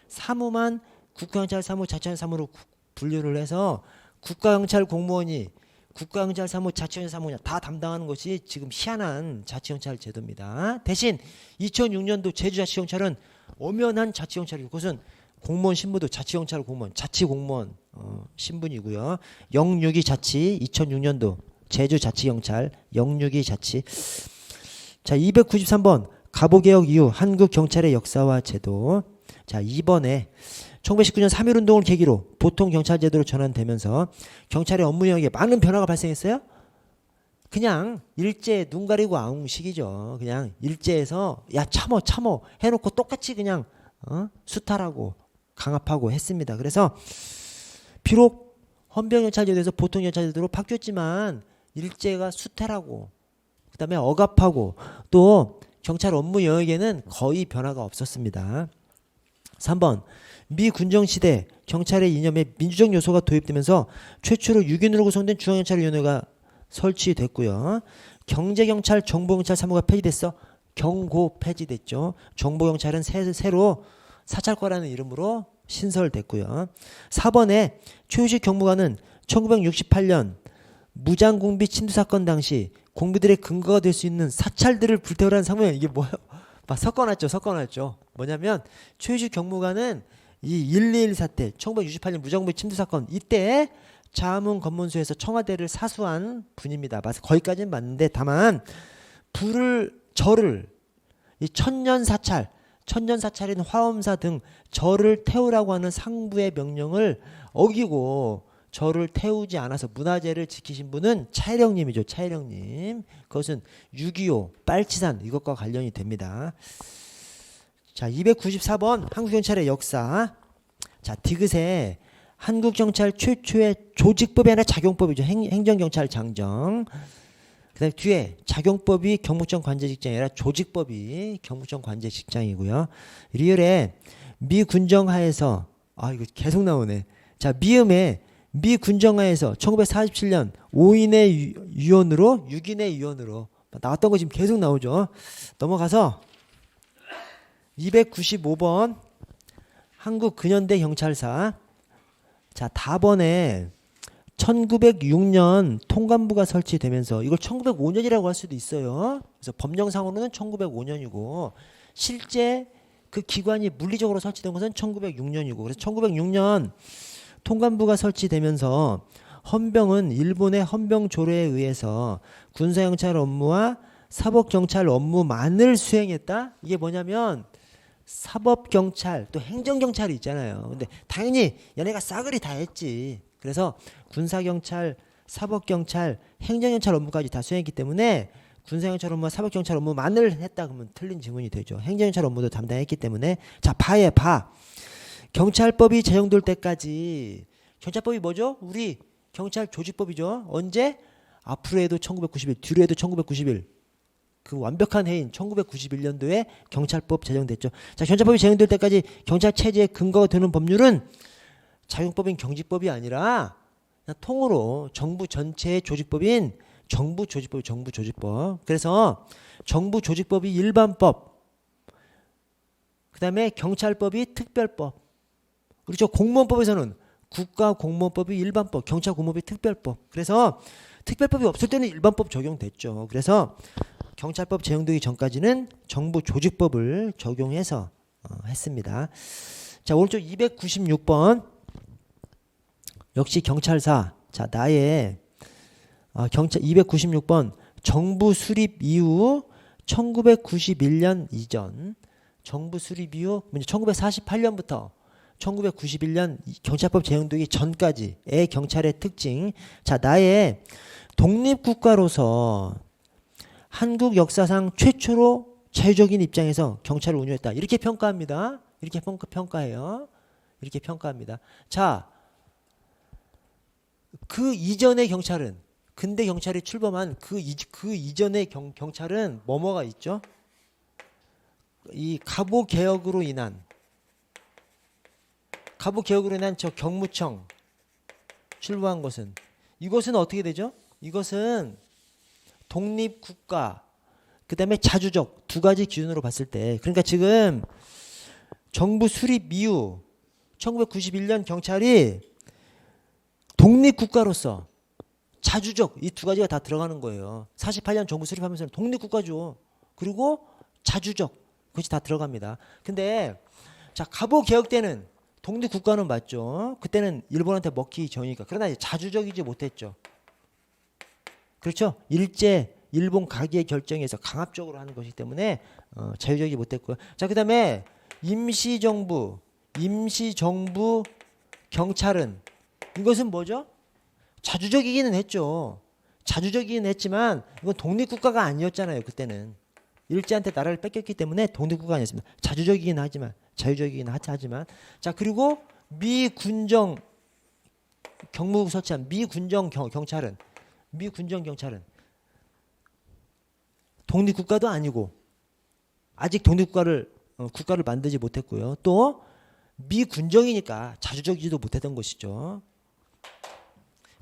사무만 국가경찰 사무, 자치경찰 사무로 분류를 해서 국가경찰 공무원이 국가경찰 사무, 자치경찰 사무 다 담당하는 것이 지금 희한한 자치경찰 제도입니다. 대신 2006년도 제주자치경찰은 엄연한 자치경찰이고 그것은 공무원 신분도 자치경찰 공무원, 자치공무원 신분이고요. 영육이 자치 2006년도 제주자치경찰 영육이 자치. 자 293번 갑오개혁 이후 한국경찰의 역사와 제도. 자 이번에 1919년 3.1운동을 계기로 보통경찰제도로 전환되면서 경찰의 업무 영역에 많은 변화가 발생했어요. 그냥 일제 눈 가리고 아웅식이죠. 그냥 일제에서 야 참어 해놓고 똑같이 그냥 수탈하고 강압하고 했습니다. 그래서 비록 헌병경찰제도에서 보통경찰제도로 바뀌었지만 일제가 수탈하고 그 다음에 억압하고 또 경찰 업무 영역에는 거의 변화가 없었습니다. 3번 미 군정시대 경찰의 이념에 민주적 요소가 도입되면서 최초로 6인으로 구성된 중앙경찰위원회가 설치됐고요. 경제경찰, 정보경찰 3호가 폐지됐어. 경고 폐지됐죠. 정보경찰은 새로 사찰과라는 이름으로 신설됐고요. 4번에 최우식 경무관은 1968년 무장공비 침투사건 당시 공비들의 근거가 될 수 있는 사찰들을 불태우라는 상무면 이게 뭐예요? 막 섞어놨죠. 뭐냐면 최우식 경무관은 이 121 사태 1968년 무장공비 침투사건 이때 자문 검문소에서 청와대를 사수한 분입니다. 거기까지는 맞는데 다만 절을 이 천년사찰인 화엄사 등 절을 태우라고 하는 상부의 명령을 어기고 절을 태우지 않아서 문화재를 지키신 분은 차일령님이죠. 차일령님. 그것은 6.25 빨치산 이것과 관련이 됩니다. 자 294번 한국경찰의 역사. 자 디귿에 한국경찰 최초의 조직법이 아니라 작용법이죠. 행정경찰 장정. 그 다음에 뒤에 작용법이 경무청 관제직장이 아니라 조직법이 경무청 관제직장이고요. 리을에 미 군정하에서 이거 계속 나오네. 자 미음에 미 군정하에서 1947년 5인의 위원으로 6인의 위원으로 나왔던 거 지금 계속 나오죠. 넘어가서 295번 한국 근현대 경찰사. 자 다번에 1906년 통감부가 설치되면서 이걸 1905년이라고 할 수도 있어요. 그래서 법령상으로는 1905년이고 실제 그 기관이 물리적으로 설치된 것은 1906년이고 그래서 1906년 통감부가 설치되면서 헌병은 일본의 헌병 조례에 의해서 군사경찰 업무와 사법경찰 업무만을 수행했다. 이게 뭐냐면 사법경찰 또 행정경찰이 있잖아요. 근데 당연히 얘네가 싸그리 다 했지. 그래서 군사경찰, 사법경찰, 행정경찰 업무까지 다 수행했기 때문에 군사경찰 업무와 사법경찰 업무만을 했다 그러면 틀린 지문이 되죠. 행정경찰 업무도 담당했기 때문에. 자 봐. 경찰법이 제정될 때까지 경찰법이 뭐죠? 우리 경찰 조직법이죠. 언제? 앞으로 해도 1991, 뒤로 해도 1991. 그 완벽한 해인 1991년도에 경찰법 제정됐죠. 자, 경찰법이 제정될 때까지 경찰 체제의 근거가 되는 법률은 자용법인 경직법이 아니라 그냥 통으로 정부 전체의 조직법인 정부조직법. 그래서 정부조직법이 일반법, 그 다음에 경찰법이 특별법. 그렇죠. 공무원법에서는 국가공무원법이 일반법, 경찰공무원법이 특별법. 그래서 특별법이 없을 때는 일반법 적용됐죠. 그래서 경찰법 제정되기 전까지는 정부조직법을 적용해서 했습니다. 자, 오른쪽 296번. 역시 경찰사. 자, 나의 경찰 296번. 정부 수립 이후 1991년 이전. 정부 수립 이후 1948년부터 1991년 경찰법 제정되기 전까지의 경찰의 특징. 자, 나의 독립국가로서 한국 역사상 최초로 자유적인 입장에서 경찰을 운영했다. 이렇게 평가합니다. 이렇게 평가해요. 이렇게 평가합니다. 자, 그 이전의 경찰은, 근대 경찰이 출범한 그 이전의 경찰은 뭐가 있죠? 이 갑오개혁으로 인한 저 경무청 출범한 것은, 이것은 어떻게 되죠? 이것은 독립국가, 그 다음에 자주적 두 가지 기준으로 봤을 때, 그러니까 지금 정부 수립 이후 1991년 경찰이 독립국가로서 자주적 이 두 가지가 다 들어가는 거예요. 48년 정부 수립하면서는 독립국가죠. 그리고 자주적 그것이 다 들어갑니다. 근데 자, 갑오개혁 때는 독립국가는 맞죠. 그때는 일본한테 먹히기 전이니까. 그러나 이제 자주적이지 못했죠. 그렇죠. 일제 일본 가기의 결정에서 강압적으로 하는 것이기 때문에 자유적이지 못했고요. 자, 그 다음에 임시정부 경찰은, 이것은 뭐죠? 자주적이기는 했죠. 자주적이긴 했지만 이건 독립국가가 아니었잖아요. 그때는 일제한테 나라를 뺏겼기 때문에 독립국가가 아니었습니다. 자주적이긴 하지만, 자유적이긴 하지만. 자, 그리고 미군정 경무국 설치한 미군정 경찰은 독립국가도 아니고 아직 국가를 만들지 못했고요. 또 미군정이니까 자주적이지도 못했던 것이죠.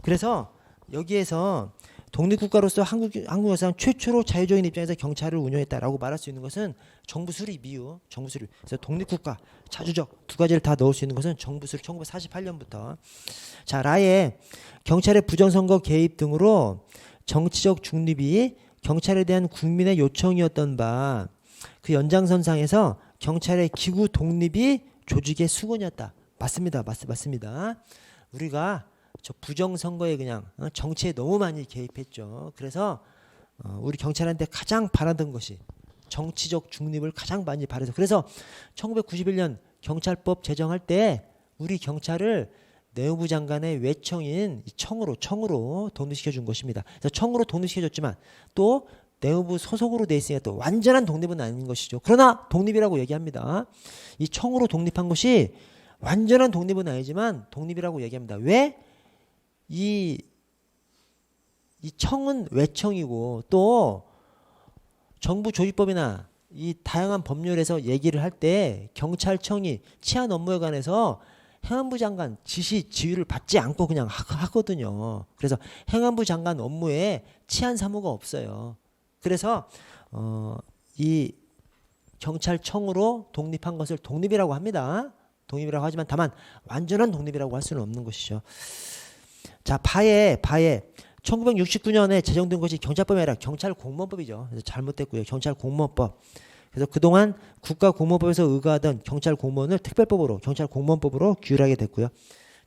그래서 여기에서 독립국가로서 한국 역사상 최초로 자유적인 입장에서 경찰을 운영했다라고 말할 수 있는 것은 정부 수립 이후, 그래서 독립국가, 자주적 두 가지를 다 넣을 수 있는 것은 정부 수립 1948년부터. 자, 라에 경찰의 부정선거 개입 등으로 정치적 중립이 경찰에 대한 국민의 요청이었던 바, 그 연장선상에서 경찰의 기구 독립이 조직의 수건이었다. 맞습니다. 맞습니다. 우리가 저 부정선거에 그냥 정치에 너무 많이 개입했죠. 그래서 우리 경찰한테 가장 바라던 것이 정치적 중립을 가장 많이 바라서, 그래서 1991년 경찰법 제정할 때 우리 경찰을 내무부 장관의 외청인 청으로 독립시켜 준 것입니다. 그래서 청으로 독립시켜 줬지만 또 내무부 소속으로 돼 있으니까 또 완전한 독립은 아닌 것이죠. 그러나 독립이라고 얘기합니다. 이 청으로 독립한 것이 완전한 독립은 아니지만 독립이라고 얘기합니다. 왜? 이 청은 외청이고 또 정부 조직법이나 이 다양한 법률에서 얘기를 할 때 경찰청이 치안 업무에 관해서 행안부 장관 지휘를 받지 않고 그냥 하거든요. 그래서 행안부 장관 업무에 치안 사무가 없어요. 그래서 이 경찰청으로 독립한 것을 독립이라고 합니다. 독립이라고 하지만 다만 완전한 독립이라고 할 수는 없는 것이죠. 자, 바에 1969년에 제정된 것이 경찰법이 아니라 경찰공무원법이죠. 그래서 잘못됐고요. 경찰공무원법. 그래서 그동안 국가공무원법에서 의거하던 경찰공무원을 특별법으로 경찰공무원법으로 규율하게 됐고요.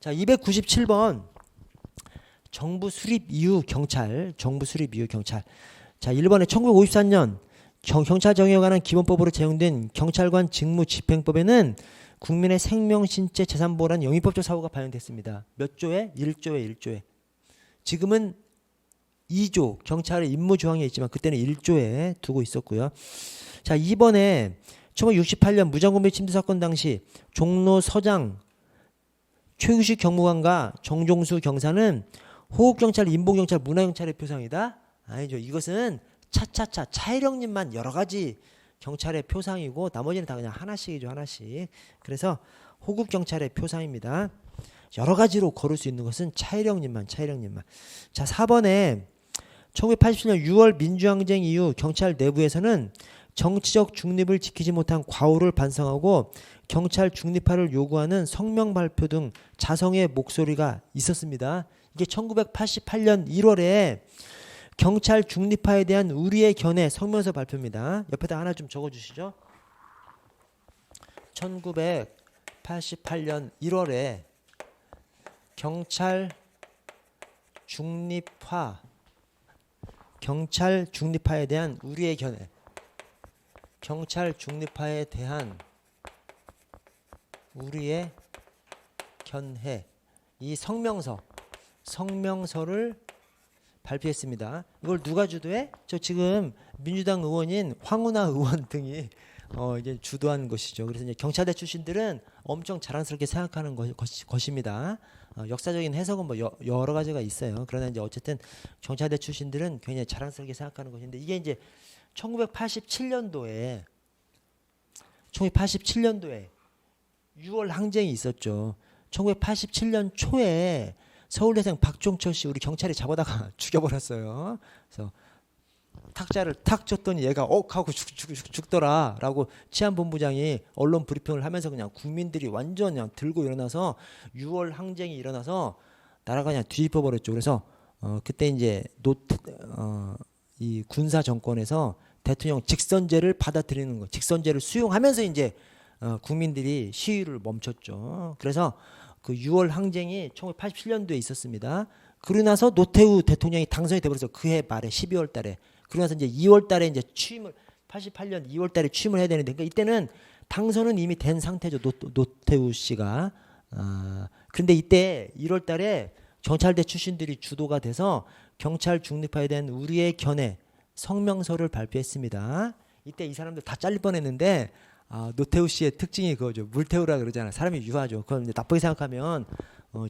자, 297번 정부 수립 이후 경찰. 자, 1번에 1954년 경찰 정의에 관한 기본법으로 제정된 경찰관 직무집행법에는 국민의 생명, 신체, 재산 보호라는 영미법적 사고가 반영됐습니다. 몇 조에? 1조에. 지금은 2조 경찰의 임무 조항에 있지만 그때는 1조에 두고 있었고요. 자, 2번에 1968년 무장공비 침투 사건 당시 종로 서장 최규식 경무관과 정종수 경사는 호국경찰, 인봉경찰, 문화경찰의 표상이다? 아니죠. 이것은 차이령님만 여러 가지 경찰의 표상이고 나머지는 다 그냥 하나씩이죠. 하나씩. 그래서 호국경찰의 표상입니다. 여러 가지로 거를 수 있는 것은 차이령님만. 자, 4번에 1987년 6월 민주항쟁 이후 경찰 내부에서는 정치적 중립을 지키지 못한 과오를 반성하고 경찰 중립화를 요구하는 성명 발표 등 자성의 목소리가 있었습니다. 이게 1988년 1월에 경찰 중립화에 대한 우리의 견해 성명서 발표입니다. 옆에다 하나 좀 적어주시죠. 1988년 1월에 경찰 중립화에 대한 우리의 견해, 경찰 중립화에 대한 우리의 견해, 이 성명서를 발표했습니다. 이걸 누가 주도해? 저 지금 민주당 의원인 황운하 의원 등이 이제 주도한 것이죠. 그래서 이제 경찰대 출신들은 엄청 자랑스럽게 생각하는 것입니다. 역사적인 해석은 뭐 여러 가지가 있어요. 그러나 이제 어쨌든 경찰대 출신들은 굉장히 자랑스럽게 생각하는 것인데, 이게 이제 1987년도에 6월 항쟁이 있었죠. 1987년 초에 서울대생 박종철 씨 우리 경찰이 잡아다가 죽여버렸어요. 그래서 탁자를 탁 쳤더니 얘가 하고 죽더라라고 치안본부장이 언론 브리핑을 하면서 그냥 국민들이 완전 그냥 들고 일어나서 6월 항쟁이 일어나서 나라가 그냥 뒤집어 버렸죠. 그래서 그때 이제 이 군사 정권에서 대통령 직선제를 받아들이는 거, 직선제를 수용하면서 이제 국민들이 시위를 멈췄죠. 그래서 그 6월 항쟁이 1987년도에 있었습니다. 그러고 나서 노태우 대통령이 당선이 돼버려서 그해 말에 12월 달에, 그러고 나서 이제 2월 달에 이제 88년 2월 달에 취임을 해야 되는데, 그러니까 이때는 당선은 이미 된 상태죠. 노태우 씨가. 그런데 이때 1월 달에 경찰대 출신들이 주도가 돼서 경찰 중립화에 대한 우리의 견해 성명서를 발표했습니다. 이때 이 사람들 다 잘릴 뻔했는데, 노태우 씨의 특징이 그거죠. 물태우라 그러잖아요. 사람이 유하죠. 그건 이제 나쁘게 생각하면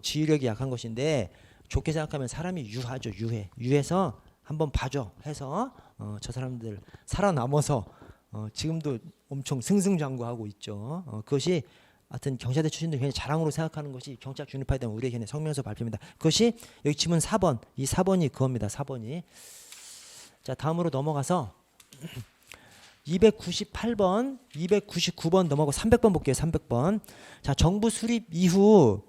지휘력이 약한 것인데, 좋게 생각하면 사람이 유하죠. 유해서 한번 봐줘 해서 저 사람들 살아남아서 지금도 엄청 승승장구하고 있죠. 그것이 하여튼 경찰대 출신들 굉장히 자랑으로 생각하는 것이 경찰 중립화에 대한 우리의 견해 성명서 발표입니다. 그것이 여기 지문 4번, 이 4번이 그겁니다. 4번이. 자, 다음으로 넘어가서 298번, 299번 넘어가고 300번 볼게요. 300번. 자, 정부 수립 이후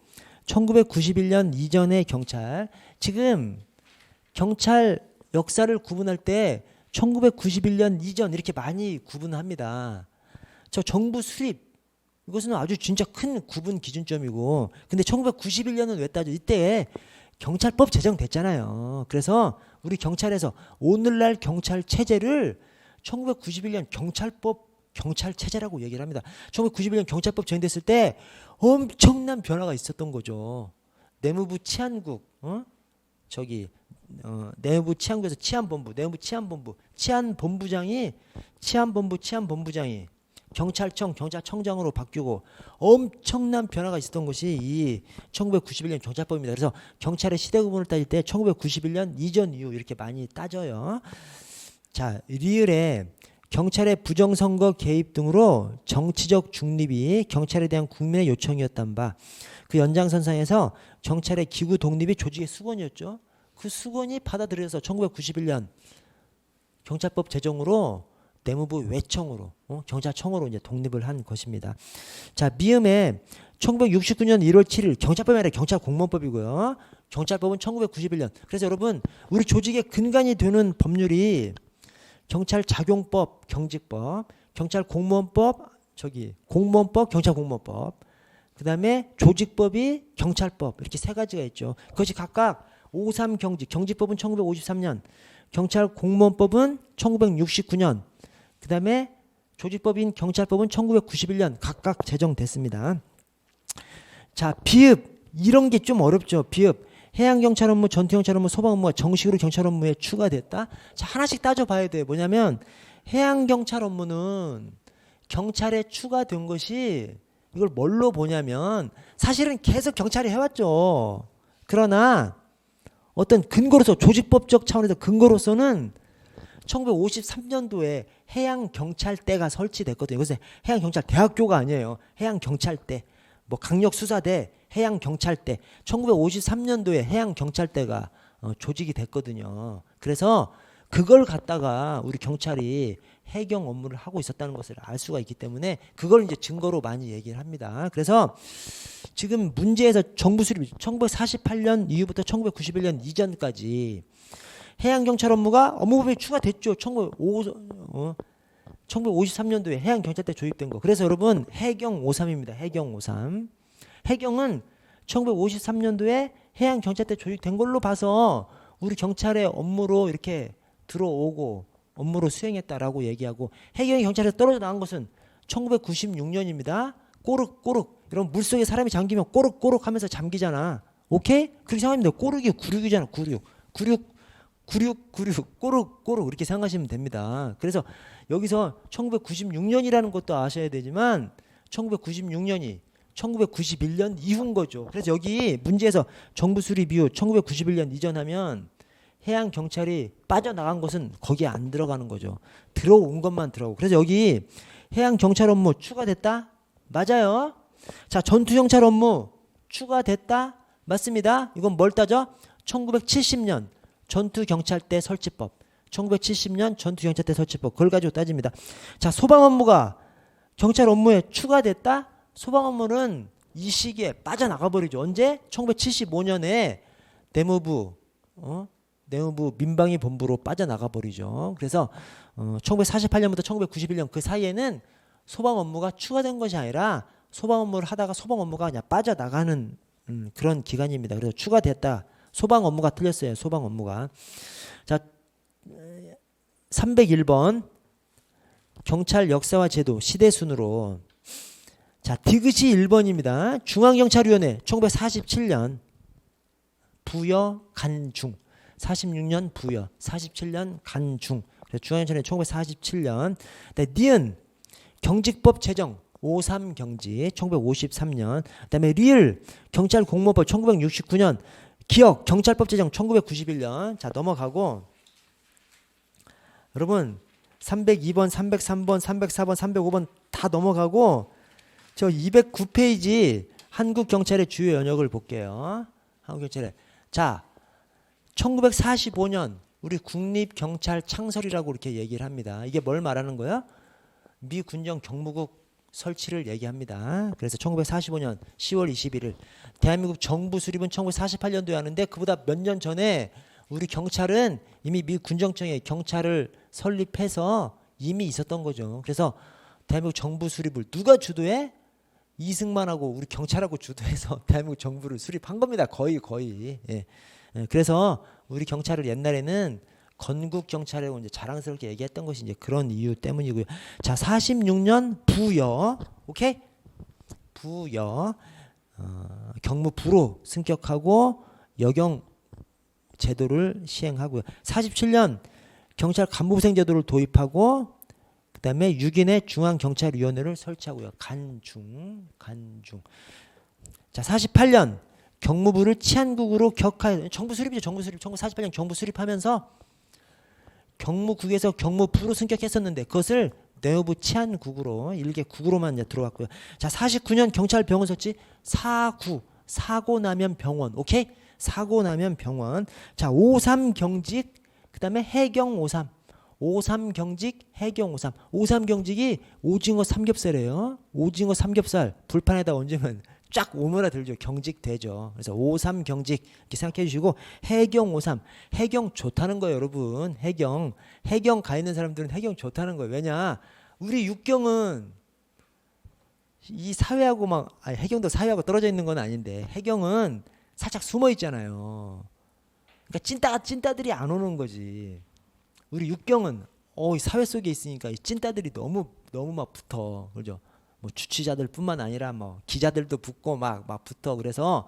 1991년 이전의 경찰. 지금 경찰 역사를 구분할 때 1991년 이전 이렇게 많이 구분합니다. 저 정부 수립, 이것은 아주 진짜 큰 구분 기준점이고, 근데 1991년은 왜 따져? 이때 경찰법 제정됐잖아요. 그래서 우리 경찰에서 오늘날 경찰 체제를 1991년 경찰 체제라고 얘기를 합니다. 1991년 경찰법 제정됐을 때 엄청난 변화가 있었던 거죠. 내무부 치안국, 내무부 치안국에서 내무부 치안본부장이 경찰청장으로 바뀌고 엄청난 변화가 있었던 것이 이 1991년 경찰법입니다. 그래서 경찰의 시대 구분을 따질 때 1991년 이전 이후 이렇게 많이 따져요. 자, 리을에 경찰의 부정선거 개입 등으로 정치적 중립이 경찰에 대한 국민의 요청이었단 바, 그 연장선상에서 경찰의 기구 독립이 조직의 수건이었죠. 그 수건이 받아들여서 1991년 경찰법 제정으로 내무부 외청으로 경찰청으로 이제 독립을 한 것입니다. 자, 미음에 1969년 1월 7일 경찰법이 아니라 경찰공무원법이고요. 경찰법은 1991년. 그래서 여러분, 우리 조직의 근간이 되는 법률이 경찰작용법, 경직법, 경찰공무원법, 공무원법, 경찰공무원법, 그 다음에 조직법이 경찰법, 이렇게 세 가지가 있죠. 그것이 각각 53 경직법은 1953년, 경찰공무원법은 1969년, 그 다음에 조직법인 경찰법은 1991년 각각 제정됐습니다. 자, 비읍, 이런 게 좀 어렵죠. 비읍, 해양경찰 업무, 전투경찰 업무, 소방 업무가 정식으로 경찰 업무에 추가됐다. 자, 하나씩 따져봐야 돼요. 뭐냐면 해양경찰 업무는 경찰에 추가된 것이, 이걸 뭘로 보냐면 사실은 계속 경찰이 해왔죠. 그러나 어떤 근거로서, 조직법적 차원에서 근거로서는 1953년도에 해양경찰대가 설치됐거든요. 그래서 해양경찰대학교가 아니에요. 해양경찰대. 뭐 강력수사대, 해양경찰대, 1953년도에 해양경찰대가 조직이 됐거든요. 그래서 그걸 갖다가 우리 경찰이 해경 업무를 하고 있었다는 것을 알 수가 있기 때문에 그걸 이제 증거로 많이 얘기를 합니다. 그래서 지금 문제에서 정부 수립 1948년 이후부터 1991년 이전까지 해양경찰 업무가 업무법에 추가됐죠. 1953년도에 해양경찰대 조직된 거. 그래서 여러분 해경 53입니다. 해경 53. 해경은 1953년도에 해양경찰대 조직된 걸로 봐서 우리 경찰의 업무로 이렇게 들어오고 업무로 수행했다라고 얘기하고 해경이 경찰에서 떨어져 나간 것은 1996년입니다. 꼬륵꼬륵. 여러분 물속에 사람이 잠기면 꼬륵꼬륵 하면서 잠기잖아. 오케이? 그렇게 생각하면 돼요. 꼬르기 구륙이잖아. 구륙. 꼬륵꼬륵 이렇게 생각하시면 됩니다. 그래서 여기서 1996년이라는 것도 아셔야 되지만 1996년이 1991년 이후인 거죠. 그래서 여기 문제에서 정부 수립 이후 1991년 이전하면 해양경찰이 빠져나간 것은 거기에 안 들어가는 거죠. 들어온 것만 들어오고. 그래서 여기 해양경찰 업무 추가됐다? 맞아요. 자, 전투경찰 업무 추가됐다? 맞습니다. 이건 뭘 따져? 1970년 전투경찰대 설치법. 1970년 전투경찰대 설치법. 그걸 가지고 따집니다. 자, 소방 업무가 경찰 업무에 추가됐다? 소방 업무는 이 시기에 빠져나가 버리죠. 언제? 1975년에 내무부 민방위 본부로 빠져나가 버리죠. 그래서 1948년부터 1991년 그 사이에는 소방 업무가 추가된 것이 아니라 소방 업무를 하다가 소방 업무가 그냥 빠져나가는 그런 기간입니다. 그래서 추가됐다. 소방 업무가 틀렸어요. 소방 업무가. 자, 301번 경찰 역사와 제도 시대 순으로. 자, 디귿이 1번입니다. 중앙경찰위원회 1947년 부여 간중. 46년 부여, 47년 간중. 그래서 중앙경찰위 1947년. 니은 경직법 제정 53 경직 1953년. 그다음에 리을 경찰 공무원법 1969년. 기억 경찰법 제정 1991년. 자, 넘어가고 여러분 302번, 303번, 304번, 305번 다 넘어가고 저 209페이지 한국경찰의 주요 연역을 볼게요. 한국경찰의. 자, 1945년 우리 국립경찰 창설이라고 이렇게 얘기를 합니다. 이게 뭘 말하는 거야? 미 군정 경무국 설치를 얘기합니다. 그래서 1945년 10월 21일 대한민국 정부 수립은 1948년도에 하는데 그보다 몇 년 전에 우리 경찰은 이미 미 군정청에 경찰을 설립해서 이미 있었던 거죠. 그래서 대한민국 정부 수립을 누가 주도해? 이승만하고 우리 경찰하고 주도해서 대한민국 정부를 수립한 겁니다. 거의. 예. 그래서 우리 경찰을 옛날에는 건국 경찰이라고 이제 자랑스럽게 얘기했던 것이 이제 그런 이유 때문이고요. 자, 46년 부여, 오케이? 부여, 경무부로 승격하고 여경 제도를 시행하고요. 47년 경찰 간부부생 제도를 도입하고 그다음에 6인의 중앙경찰위원회를 설치하고요. 간중. 자, 48년 경무부를 치안국으로 격하해. 정부 수립이죠. 정부 수립. 1948년 정부 수립하면서 경무국에서 경무부로 승격했었는데 그것을 내무부 치안국으로 일개 국으로만 이제 들어왔고요. 자, 49년 경찰병원 설치. 사고 나면 병원. 오케이? 사고 나면 병원. 자, 53 경직 그다음에 해경 53. 53 경직, 해경 53. 53 경직이 오징어 삼겹살이에요. 오징어 삼겹살 불판에다 얹으면 쫙 오므라들죠. 경직되죠. 그래서 53 경직 이렇게 생각해 주시고 해경 53. 해경 좋다는 거예요, 여러분. 해경 가 있는 사람들은 해경 좋다는 거예요. 왜냐? 우리 육경은 이 사회하고 해경도 사회하고 떨어져 있는 건 아닌데 해경은 살짝 숨어 있잖아요. 그러니까 찐따들이 안 오는 거지. 우리 육경은 이 사회 속에 있으니까 이 찐따들이 너무 막 붙어. 그죠? 뭐 주치자들뿐만 아니라 뭐 기자들도 붙고 막 붙어. 그래서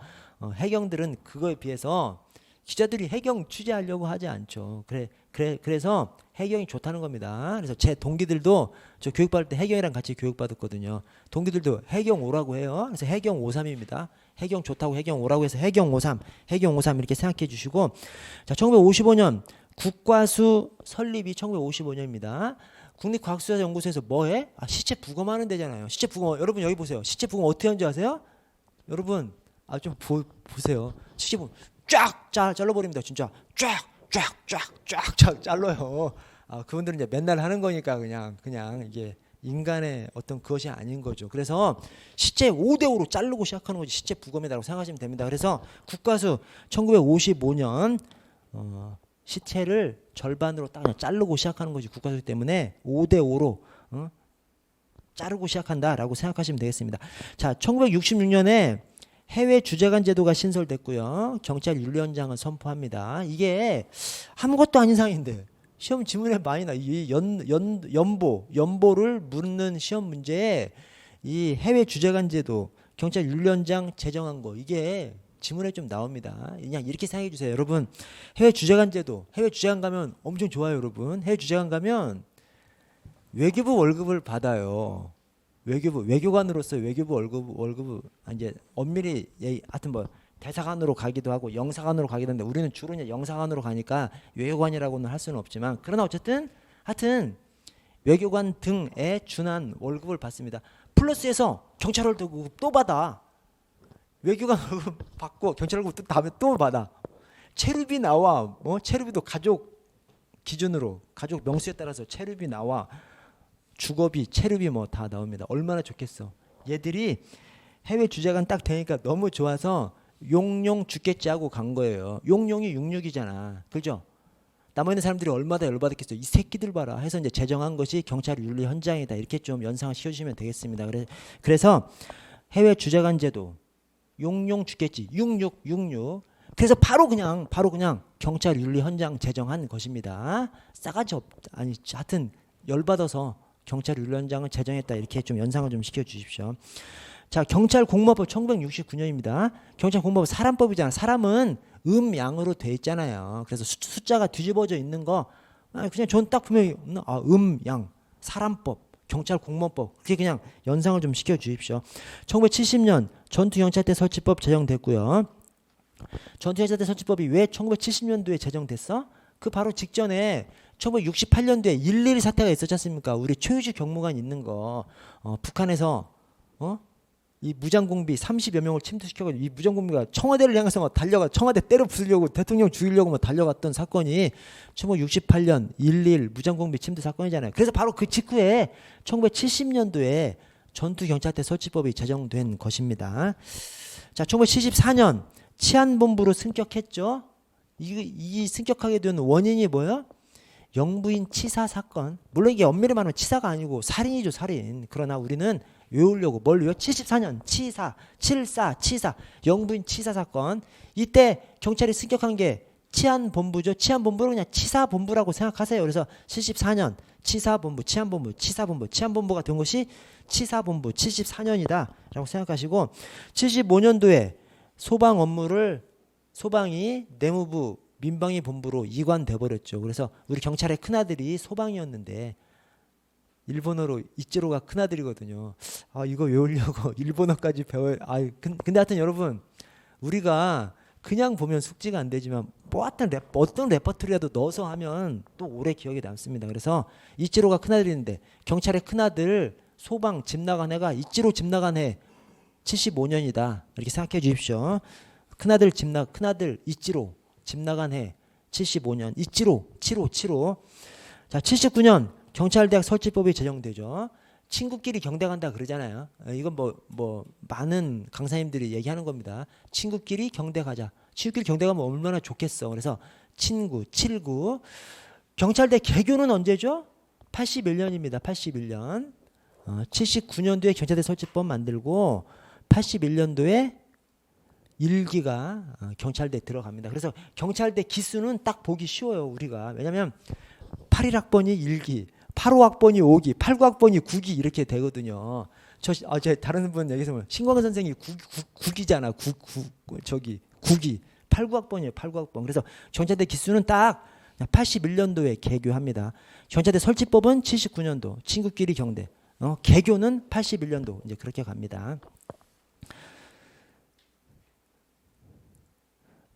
해경들은 그거에 비해서 기자들이 해경 취재하려고 하지 않죠. 그래서 해경이 좋다는 겁니다. 그래서 제 동기들도 저 교육받을 때 해경이랑 같이 교육받았거든요. 동기들도 해경 오라고 해요. 그래서 해경 53입니다. 해경 좋다고 해경 오라고 해서 해경 53 이렇게 생각해 주시고 자, 1955년 국과수 설립이 1955년입니다. 국립과학수사연구소에서 뭐해? 시체 부검하는 데잖아요. 시체 부검 여러분 여기 보세요. 시체 부검 어떻게 하는지 아세요? 여러분 좀 보세요. 75 쫙 잘라버립니다. 진짜 쫙 잘라요. 그분들은 이제 맨날 하는 거니까 그냥 이게 인간의 어떤 그것이 아닌 거죠. 그래서 시체 5대5로 자르고 시작하는 거지 시체 부검이라고 생각하시면 됩니다. 그래서 국가수 1955년 시체를 절반으로 딱 그냥 자르고 시작하는 거지 국가수 때문에 5대5로 자르고 시작한다라고 생각하시면 되겠습니다. 자, 1966년에 해외 주재관 제도가 신설됐고요. 경찰 윤리헌장을 선포합니다. 이게 아무것도 아닌 상인데 시험 지문에 많이 나. 이 연보를 묻는 시험 문제에 이 해외 주재관 제도, 경찰 윤리헌장 제정한 거 이게 지문에 좀 나옵니다. 그냥 이렇게 생각해 주세요. 여러분 해외 주재관 제도, 해외 주재관 가면 엄청 좋아요. 여러분 해외 주재관 가면 외교부 월급을 받아요. 외교관으로서 외교부 월급 이제 엄밀히 하여튼 뭐 대사관으로 가기도 하고 영사관으로 가기도 하는데 우리는 주로 이제 영사관으로 가니까 외교관이라고는 할 수는 없지만 그러나 어쨌든 하여튼 외교관 등에 준한 월급을 받습니다. 플러스해서 경찰 월급 또 받아. 외교관 월급 받고 경찰 월급 다음에 또 받아. 체류비 나와. 체류비도 가족 기준으로 가족 명수에 따라서 체류비 나와. 주거비, 체류비 뭐 다 나옵니다. 얼마나 좋겠어. 얘들이 해외 주재관 딱 되니까 너무 좋아서 용용 죽겠지 하고 간 거예요. 용용이 66이잖아. 그죠? 남아있는 사람들이 얼마나 열받았겠어요. 이 새끼들 봐라 해서 이제 제정한 것이 경찰 윤리 헌장이다. 이렇게 좀 연상을 시켜주시면 되겠습니다. 그래서 해외 주재관 제도 용용 죽겠지. 66. 그래서 바로 그냥 경찰 윤리 헌장 제정한 것입니다. 싸가지 아니 하여튼 열받아서 경찰 윤리헌장을 제정했다. 이렇게 좀 연상을 좀 시켜주십시오. 자, 경찰 공무원법 1969년입니다. 경찰 공무원법 사람법이잖아. 사람은 양으로 돼 있잖아요. 그래서 숫자가 뒤집어져 있는 거 그냥 전 딱 보면 양 사람법 경찰 공무원법 그게 그냥 연상을 좀 시켜주십시오. 1970년 전투경찰대 설치법 제정됐고요. 전투경찰대 설치법이 왜 1970년도에 제정됐어? 그 바로 직전에 1968년도에 1.1 사태가 있었지 않습니까? 우리 최유식 경무관 있는 거 북한에서 이 무장공비 30여 명을 침투시켜가지고 이 무장공비가 청와대를 향해서 막 달려가 청와대 때려 부수려고 대통령 죽이려고 막 달려갔던 사건이 1968년 1.1 무장공비 침투 사건이잖아요. 그래서 바로 그 직후에 1970년도에 전투경찰대 설치법이 제정된 것입니다. 자, 1974년 치안본부로 승격했죠. 이 승격하게 된 원인이 뭐예요? 영부인 치사 사건. 물론 이게 엄밀히 말하면 치사가 아니고 살인이죠, 살인. 그러나 우리는 외우려고 뭘 외워? 74년 치사 영부인 치사 사건. 이때 경찰이 승격한 게 치안본부죠. 치안본부를 그냥 치사본부라고 생각하세요. 그래서 74년 치사본부, 치안본부가 된 것이 치사본부 74년이다 라고 생각하시고 75년도에 소방 업무를 소방이 내무부 민방위 본부로 이관돼 버렸죠. 그래서 우리 경찰의 큰아들이 소방이었는데 일본어로 이치로가 큰아들이거든요. 이거 외우려고 일본어까지 배워요. 근데 하여튼 여러분 우리가 그냥 보면 숙지가 안 되지만 뭐 어떤 레퍼토리라도 넣어서 하면 또 오래 기억에 남습니다. 그래서 이치로가 큰아들인데 경찰의 큰아들 소방 집 나간 해가 이치로 집 나간 해 75년이다. 이렇게 생각해 주십시오. 큰아들 이치로 집 나간 해 75년 이치로 7호. 자, 79년 경찰대학 설치법이 제정되죠. 친구끼리 경대 간다 그러잖아요. 이건 뭐 많은 강사님들이 얘기하는 겁니다. 친구끼리 경대 가자. 친구끼리 경대 가면 얼마나 좋겠어. 그래서 친구 79. 경찰대 개교는 언제죠? 81년입니다. 81년. 79년도에 경찰대 설치법 만들고 81년도에 1기가 경찰대 들어갑니다. 그래서 경찰대 기수는 딱 보기 쉬워요. 우리가. 왜냐하면 81학번이 1기, 85학번이 5기, 89학번이 9기 이렇게 되거든요. 제 다른 분 얘기해서 신광근 선생이 9기잖아. 9기. 89학번이에요. 89학번. 그래서 경찰대 기수는 딱 81년도에 개교합니다. 경찰대 설치법은 79년도. 친구끼리 경대. 개교는 81년도. 이제 그렇게 갑니다.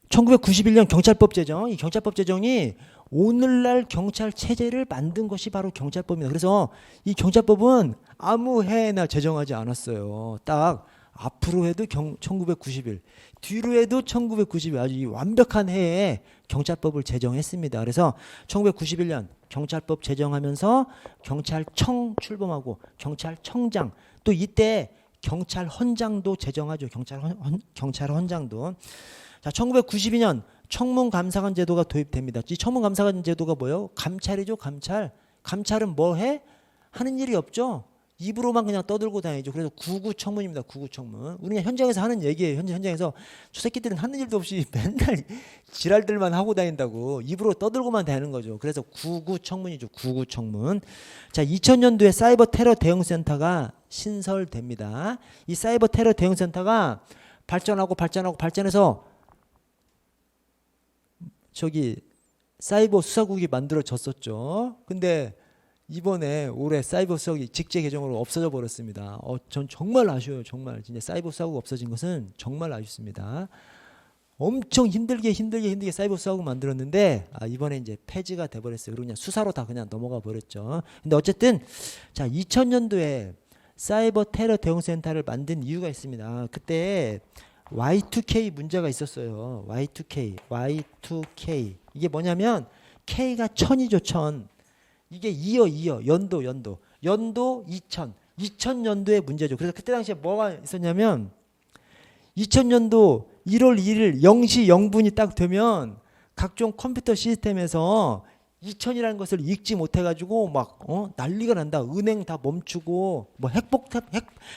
1991년 경찰법 제정. 이 경찰법 제정이 오늘날 경찰 체제를 만든 것이 바로 경찰법입니다. 그래서 이 경찰법은 아무 해나 제정하지 않았어요. 딱 앞으로 해도 1991, 뒤로 해도 1991, 아주 이 완벽한 해에 경찰법을 제정했습니다. 그래서 1991년 경찰법 제정하면서 경찰청 출범하고 경찰청장, 또 이때 경찰헌장도 제정하죠. 경찰헌장도. 자, 1992년 청문감사관 제도가 도입됩니다. 이 청문감사관 제도가 뭐예요? 감찰이죠, 감찰. 감찰은 뭐 해? 하는 일이 없죠. 입으로만 그냥 떠들고 다니죠. 그래서 구구청문입니다. 구구청문. 우리가 현장에서 하는 얘기예요. 현장에서 저 새끼들은 하는 일도 없이 맨날 지랄들만 하고 다닌다고. 입으로 떠들고만 다니는 거죠. 그래서 구구청문이죠. 구구청문. 자, 2000년도에 사이버 테러 대응센터가 신설됩니다. 이 사이버 테러 대응센터가 발전해서 저기 사이버 수사국이 만들어졌었죠. 근데 이번에 올해 사이버 수사국이 직제 개정으로 없어져 버렸습니다. 전 정말 아쉬워요. 정말 진짜 사이버 수사국 없어진 것은 정말 아쉽습니다. 엄청 힘들게 사이버 수사국 만들었는데 이번에 이제 폐지가 돼 버렸어요. 그리고 그냥 수사로 다 그냥 넘어가 버렸죠. 근데 어쨌든 자, 2000년도에 사이버 테러 대응센터를 만든 이유가 있습니다. 그때 Y2K 문제가 있었어요. Y2K. 이게 뭐냐면 K가 1000이죠, 1000. 이게 이어 연도 2000년도의 문제죠. 그래서 그때 당시에 뭐가 있었냐면 2000년도 1월 1일 0시 0분이 딱 되면 각종 컴퓨터 시스템에서 2000이라는 것을 읽지 못해가지고 막 난리가 난다. 은행 다 멈추고 뭐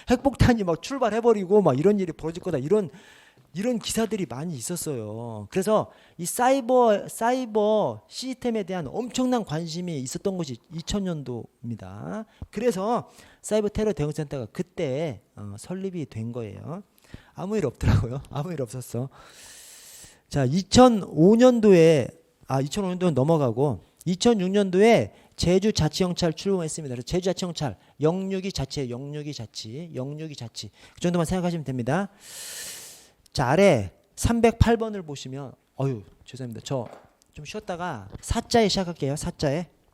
핵폭탄이 막 출발해버리고 막 이런 일이 벌어질 거다. 이런 기사들이 많이 있었어요. 그래서 이 사이버 시스템에 대한 엄청난 관심이 있었던 것이 2000년도입니다. 그래서 사이버 테러 대응센터가 그때 설립이 된 거예요. 아무 일 없더라고요. 아무 일 없었어. 자, 2005년도는 넘어가고 2006년도에 제주자치경찰 출범했습니다. 그래서 제주자치경찰 영육이 자치. 그 정도만 생각하시면 됩니다. 자, 아래 308번을 보시면 죄송합니다. 저 좀 쉬었다가 사자에 시작할게요. 사자에.